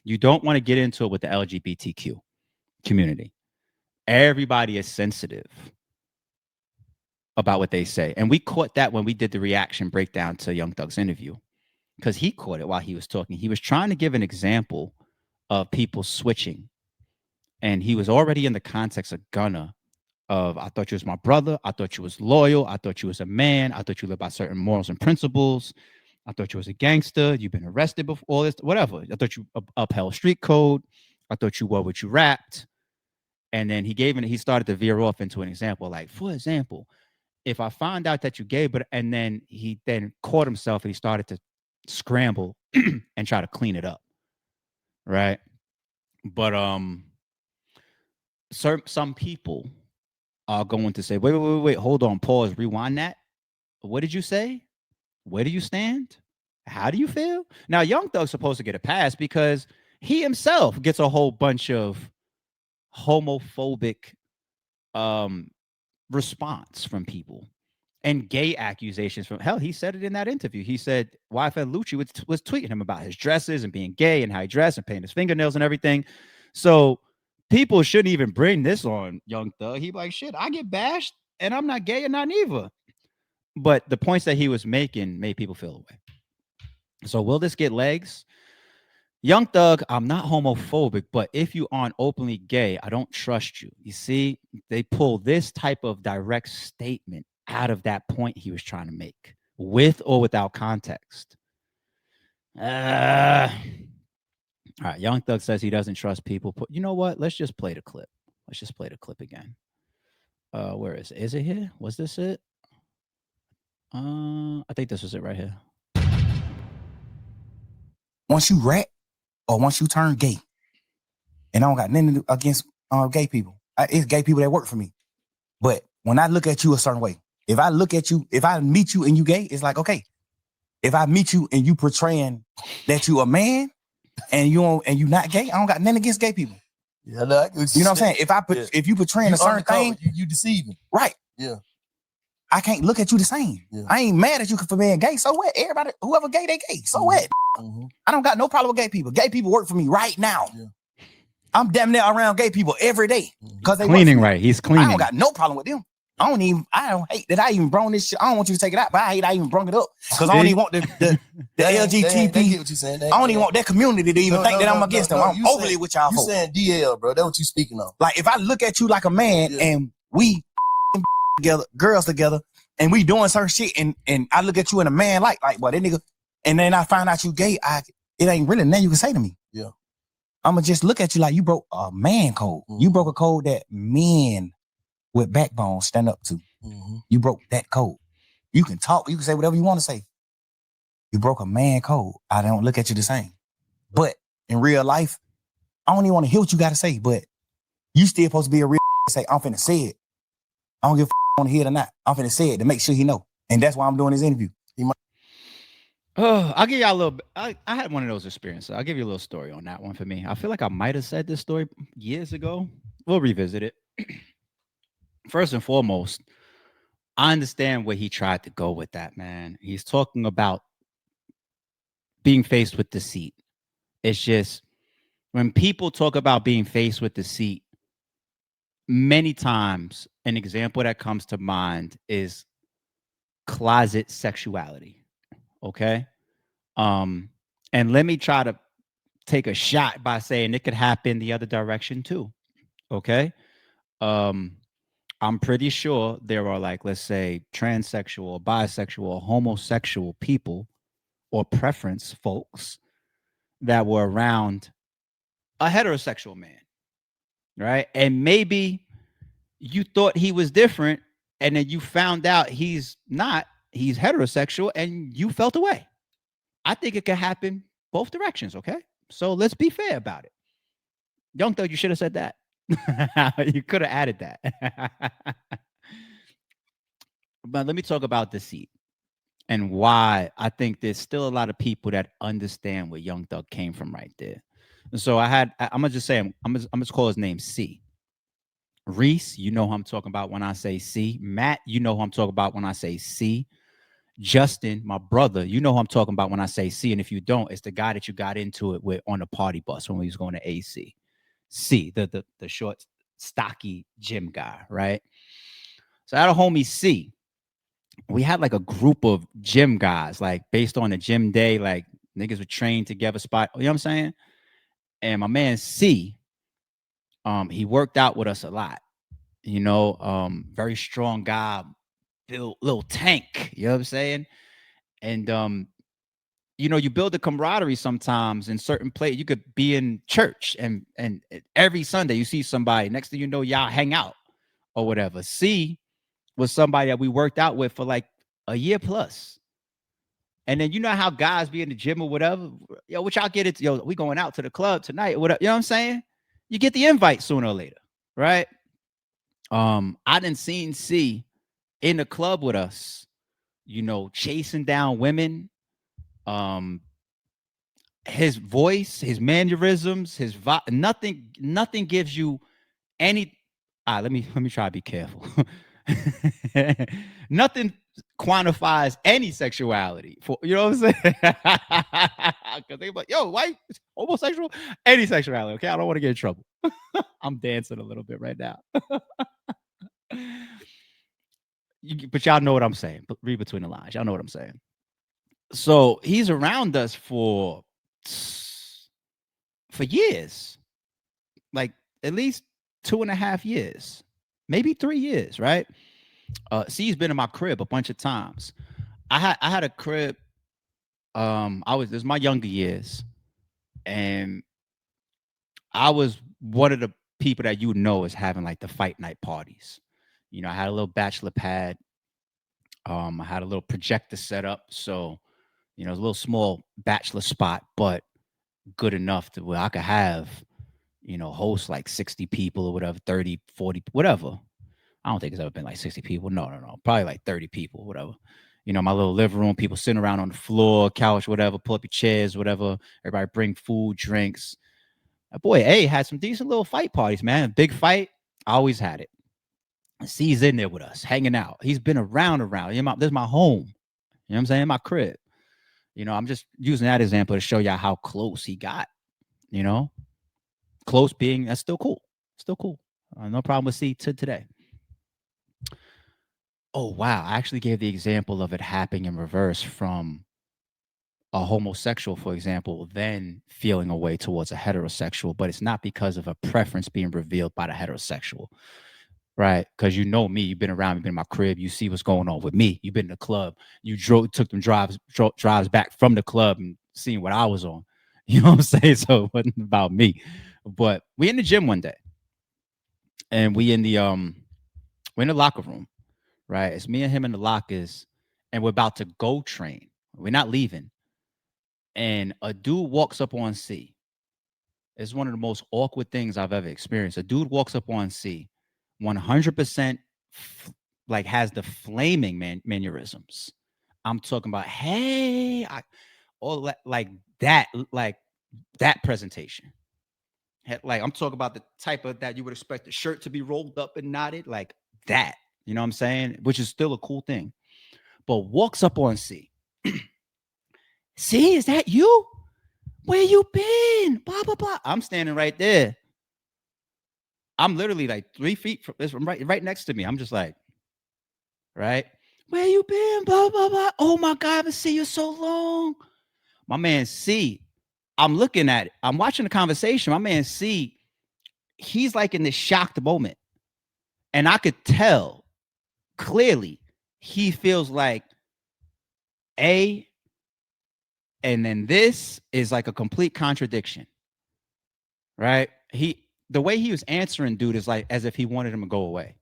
You don't want to get into it with the LGBTQ community. Everybody is sensitive about what they say. And we caught that when we did the reaction breakdown to Young Thug's interview, because he caught it while he was talking. He was trying to give an example of people switching. And he was already in the context of Gunna of, I thought you was my brother. I thought you was loyal. I thought you was a man. I thought you lived by certain morals and principles. I thought you was a gangster. You've been arrested before, all this, whatever. I thought you upheld street code. I thought you were what you rapped. And then he started to veer off into an example. Like, for example, if I find out that you gay, but, and then he then caught himself and he started to scramble and try to clean it up. Right. But some people are going to say, wait, hold on, pause, rewind that. What did you say? Where do you stand? How do you feel? Now, Young Thug's supposed to get a pass because he himself gets a whole bunch of homophobic response from people and gay accusations from, hell, he said it in that interview. He said YFN Lucci was tweeting him about his dresses and being gay and how he dressed and painting his fingernails and everything. So people shouldn't even bring this on Young Thug. He like, shit, I get bashed and I'm not gay and not neither. But the points that he was making made people feel away. So will this get legs? Young Thug, I'm not homophobic, but if you aren't openly gay, I don't trust you. You see, they pull this type of direct statement out of that point he was trying to make, with or without context. All right, Young Thug says he doesn't trust people. You know what? Let's just play the clip. Let's just play the clip again. Where is it? Is it here? Was this it? I think this was it right here. Once you rat or once you turn gay, and I don't got nothing against gay people. It's gay people that work for me. But when I look at you a certain way, if I look at you, if I meet you and you gay, it's like, okay. If I meet you and you portraying that you a man and you not gay, I don't got nothing against gay people. Yeah, no, you know what I'm saying? If you portraying a certain thing, you deceiving. Right. Yeah. I can't look at you the same. Yeah. I ain't mad at you for being gay. So what? Everybody, whoever gay, they gay. So what? I don't got no problem with gay people. Gay people work for me right now. Yeah. I'm damn near around gay people every day. Cause they cleaning, right? He's cleaning. I don't got no problem with them. I don't hate that I even brung this shit. I don't want you to take it out, but I hate I even brung it up. Cause I don't even want the LGBTQ. They get what you saying. I don't even want that community to even think that I'm against them. I'm overly with y'all. You saying DL, bro. That's what you speaking of. Like if I look at you like a man and we together, girls together, and we doing certain shit, and I look at you and a man like boy, that nigga, and then I find out you gay, it ain't really nothing you can say to me. Yeah. I'ma just look at you like you broke a man code. You broke a code that men with backbone stand up to. You broke that code. You can talk, you can say whatever you want to say. You broke a man code. I don't look at you the same. But in real life, I don't even want to hear what you got to say, but you still supposed to be a real say, I'm finna say it. I don't give a want to hear it or not. I'm finna say it to make sure he know. And that's why I'm doing this interview. I'll give y'all a little. I had one of those experiences. I'll give you a little story on that one for me. I feel like I might have said this story years ago. We'll revisit it. First and foremost, I understand where he tried to go with that, man. He's talking about being faced with deceit. It's just when people talk about being faced with deceit, many times an example that comes to mind is closet sexuality. Okay. And let me try to take a shot by saying it could happen the other direction too. Okay. I'm pretty sure there are, like, let's say transsexual or bisexual or homosexual people or preference folks that were around a heterosexual man. Right. And maybe you thought he was different and then you found out he's not, he's heterosexual and you felt away. I think it could happen both directions, okay? So let's be fair about it. Young Thug, you should have said that. You could have added that. But let me talk about deceit and why I think there's still a lot of people that understand where Young Thug came from right there. So I'm gonna just say, I'm gonna call his name C. Reese, you know who I'm talking about when I say C. Matt, you know who I'm talking about when I say C. Justin, my brother, you know who I'm talking about when I say C. And if you don't, it's the guy that you got into it with on the party bus when we was going to AC. C, the short, stocky gym guy, right? So I had a homie C. We had like a group of gym guys, like based on the gym day, like niggas would train together spot. You know what I'm saying? And my man C, he worked out with us a lot. Very strong guy, built little tank. You know what I'm saying? And you build a camaraderie sometimes in certain places. You could be in church and every Sunday you see somebody. Next thing you know, y'all hang out or whatever. C was somebody that we worked out with for like a year plus. And then you know how guys be in the gym or whatever. Yo, what y'all get it? Yo, we going out to the club tonight or whatever. You know what I'm saying? You get the invite sooner or later, right? I didn't seen C in the club with us, chasing down women. Um, his voice, his mannerisms, nothing gives you any. Let me try to be careful. Nothing quantifies any sexuality for what I'm saying. Because they like, yo, white, homosexual, any sexuality. Okay, I don't want to get in trouble. I'm dancing a little bit right now. But y'all know what I'm saying. Read between the lines. Y'all know what I'm saying. So he's around us for years, like at least 2.5 years, maybe 3 years, right? C's been in my crib a bunch of times. I had a crib. This was my younger years, and I was one of the people that you know is having like the fight night parties. I had a little bachelor pad. I had a little projector set up, so it was a little small bachelor spot, but good enough to where I could have, host like 60 people or whatever, 30, 40, whatever. I don't think it's ever been like 60 people. No, no, no. Probably like 30 people, whatever. My little living room, people sitting around on the floor, couch, whatever, pull up your chairs, whatever. Everybody bring food, drinks. Boy, A had some decent little fight parties, man. Big fight. I always had it. C's in there with us, hanging out. He's been around. This is my home. You know what I'm saying? My crib. I'm just using that example to show y'all how close he got. Close being, that's still cool. Still cool. No problem with C to today. Oh, wow. I actually gave the example of it happening in reverse from a homosexual, for example, then feeling a way towards a heterosexual, but it's not because of a preference being revealed by the heterosexual, right? Because you know me, you've been around, you've been in my crib, you see what's going on with me. You've been in the club, you took them drives back from the club and seeing what I was on. You know what I'm saying? So it wasn't about me. But we in the gym one day, and we're in the locker room, right? It's me and him in the lockers, and we're about to go train. We're not leaving. And a dude walks up on C. It's one of the most awkward things I've ever experienced. A dude walks up on C, 100% like has the flaming mannerisms. I'm talking about, hey, all like that presentation. Like I'm talking about the type of that you would expect the shirt to be rolled up and knotted, like that. You know what I'm saying? Which is still a cool thing. But walks up on C. C, is that you? Where you been? Blah, blah, blah. I'm standing right there. I'm literally like 3 feet from right next to me. I'm just like, right? Where you been? Blah, blah, blah. Oh my God, I haven't seen you so long. My man C, I'm looking at it. I'm watching the conversation. My man C, he's like in this shocked moment. And I could tell clearly he feels like and then this is like a complete contradiction. Right? The way he was answering dude is like as if he wanted him to go away.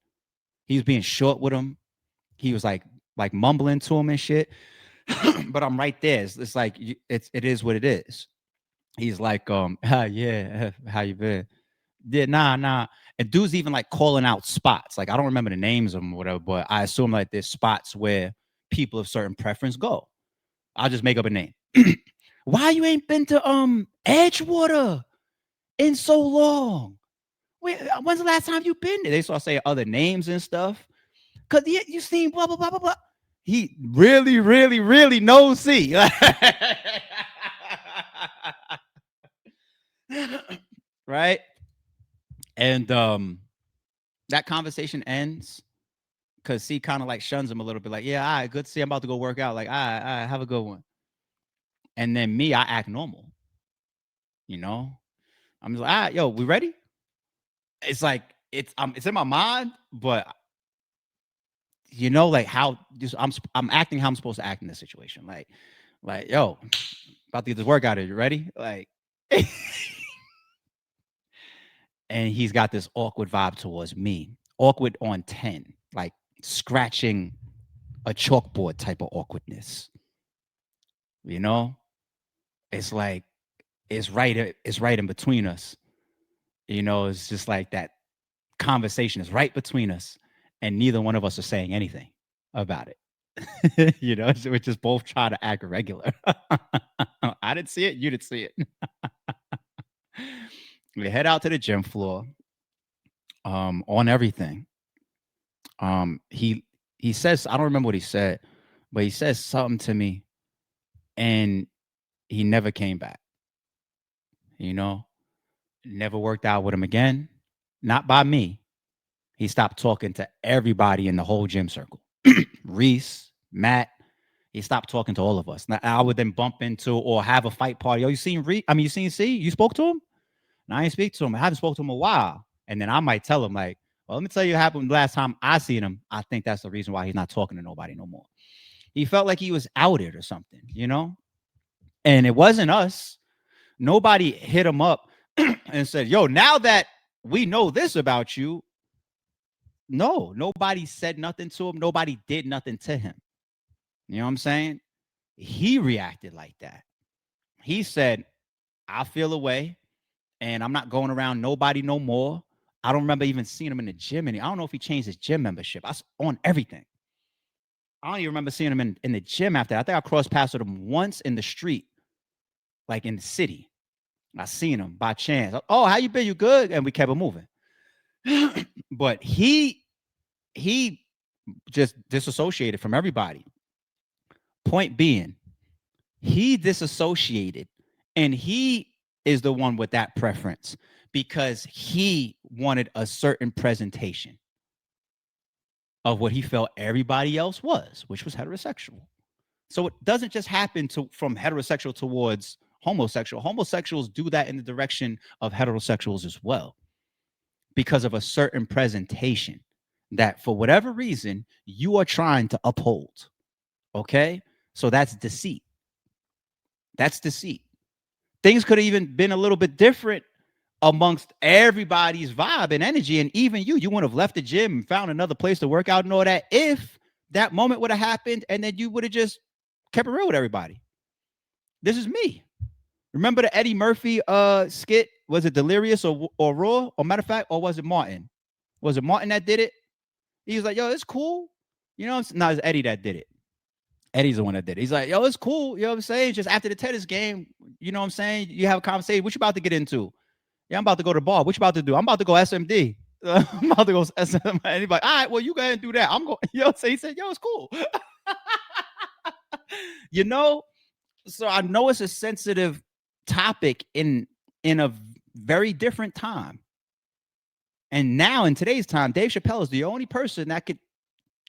He was being short with him. He was like mumbling to him and shit. But I'm right there. It's like it is what it is. He's like, yeah, how you been? Yeah, nah. And dude's even like calling out spots. Like I don't remember the names of them or whatever, but I assume like there's spots where people of certain preference go. I'll just make up a name. Why you ain't been to Edgewater in so long? When's the last time you been there? They start saying other names and stuff. Cause you seen blah blah blah blah blah. he really, really, really knows C. Right? And that conversation ends because C kind of like shuns him a little bit, like, yeah, all right, good to see. I'm about to go work out. Like, all right, have a good one. And then me, I act normal. You know, I'm just like, all right, yo, we ready? It's like it's in my mind, but like how just I'm acting how I'm supposed to act in this situation. Like, yo, about to get this workout. Are you ready? Like, and he's got this awkward vibe towards me, awkward on 10, like scratching a chalkboard type of awkwardness. You know, it's like it's right in between us. It's just like that conversation is right between us, and neither one of us are saying anything about it. So we just both try to act regular. I didn't see it, you didn't see it. We head out to the gym floor, on everything. He says, I don't remember what he said, but he says something to me, and he never came back. You know, never worked out with him again. Not by me. He stopped talking to everybody in the whole gym circle. Reese, Matt. He stopped talking to all of us. Now, I would then bump into or have a fight party. Oh, you seen Reese? I mean, you seen C? You spoke to him? And I ain't speak to him. I haven't spoken to him in a while. And then I might tell him, like, well, let me tell you what happened last time I seen him. I think that's the reason why he's not talking to nobody no more. He felt like he was outed or something, And it wasn't us. Nobody hit him up and said, yo, now that we know this about you, no, nobody said nothing to him. Nobody did nothing to him. You know what I'm saying? He reacted like that. He said, I feel away and I'm not going around nobody no more. I don't remember even seeing him in the gym. And I don't know if he changed his gym membership. I was on everything. I don't even remember seeing him in the gym after that. I think I crossed paths with him once in the street, like in the city. I seen him by chance. Oh, how you been? You good? And we kept it moving. But he just disassociated from everybody. Point being, he disassociated, and he is the one with that preference because he wanted a certain presentation of what he felt everybody else was, which was heterosexual. So it doesn't just happen from heterosexual towards homosexual. Homosexuals do that in the direction of heterosexuals as well because of a certain presentation that for whatever reason you are trying to uphold. Okay? So that's deceit. That's deceit. Things could have even been a little bit different amongst everybody's vibe and energy. And even you would have left the gym and found another place to work out and all that if that moment would have happened and then you would have just kept it real with everybody. This is me. Remember the Eddie Murphy skit? Was it Delirious or Raw? Or matter of fact, or was it Martin? Was it Martin that did it? He was like, yo, it's cool. No, it's Eddie that did it. Eddie's the one that did it. He's like, yo, it's cool. You know what I'm saying? Just after the tennis game, you know what I'm saying? You have a conversation. What you about to get into? Yeah, I'm about to go to the bar. What you about to do? I'm about to go SMD. I'm about to go SMD. And he's like, all right, well, you go ahead and do that. I'm going, so he said, yo, it's cool. So I know it's a sensitive topic in a very different time. And now in today's time, Dave Chappelle is the only person that could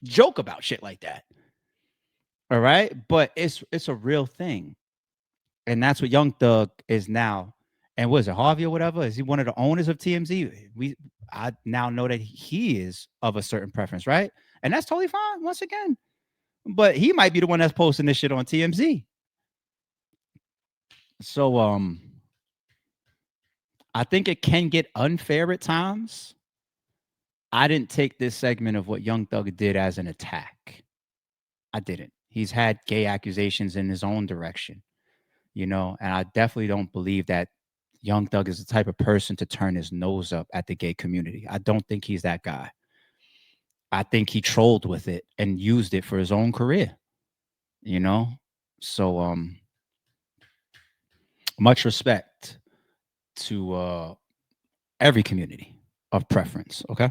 joke about shit like that. All right. But it's a real thing. And that's what Young Thug is now. And was it Harvey or whatever? Is he one of the owners of TMZ? I now know that he is of a certain preference, right? And that's totally fine once again. But he might be the one that's posting this shit on TMZ. So I think it can get unfair at times. I didn't take this segment of what Young Thug did as an attack. I didn't. He's had gay accusations in his own direction, and I definitely don't believe that Young Thug is the type of person to turn his nose up at the gay community. I don't think he's that guy. I think he trolled with it and used it for his own career, So much respect to every community of preference, okay?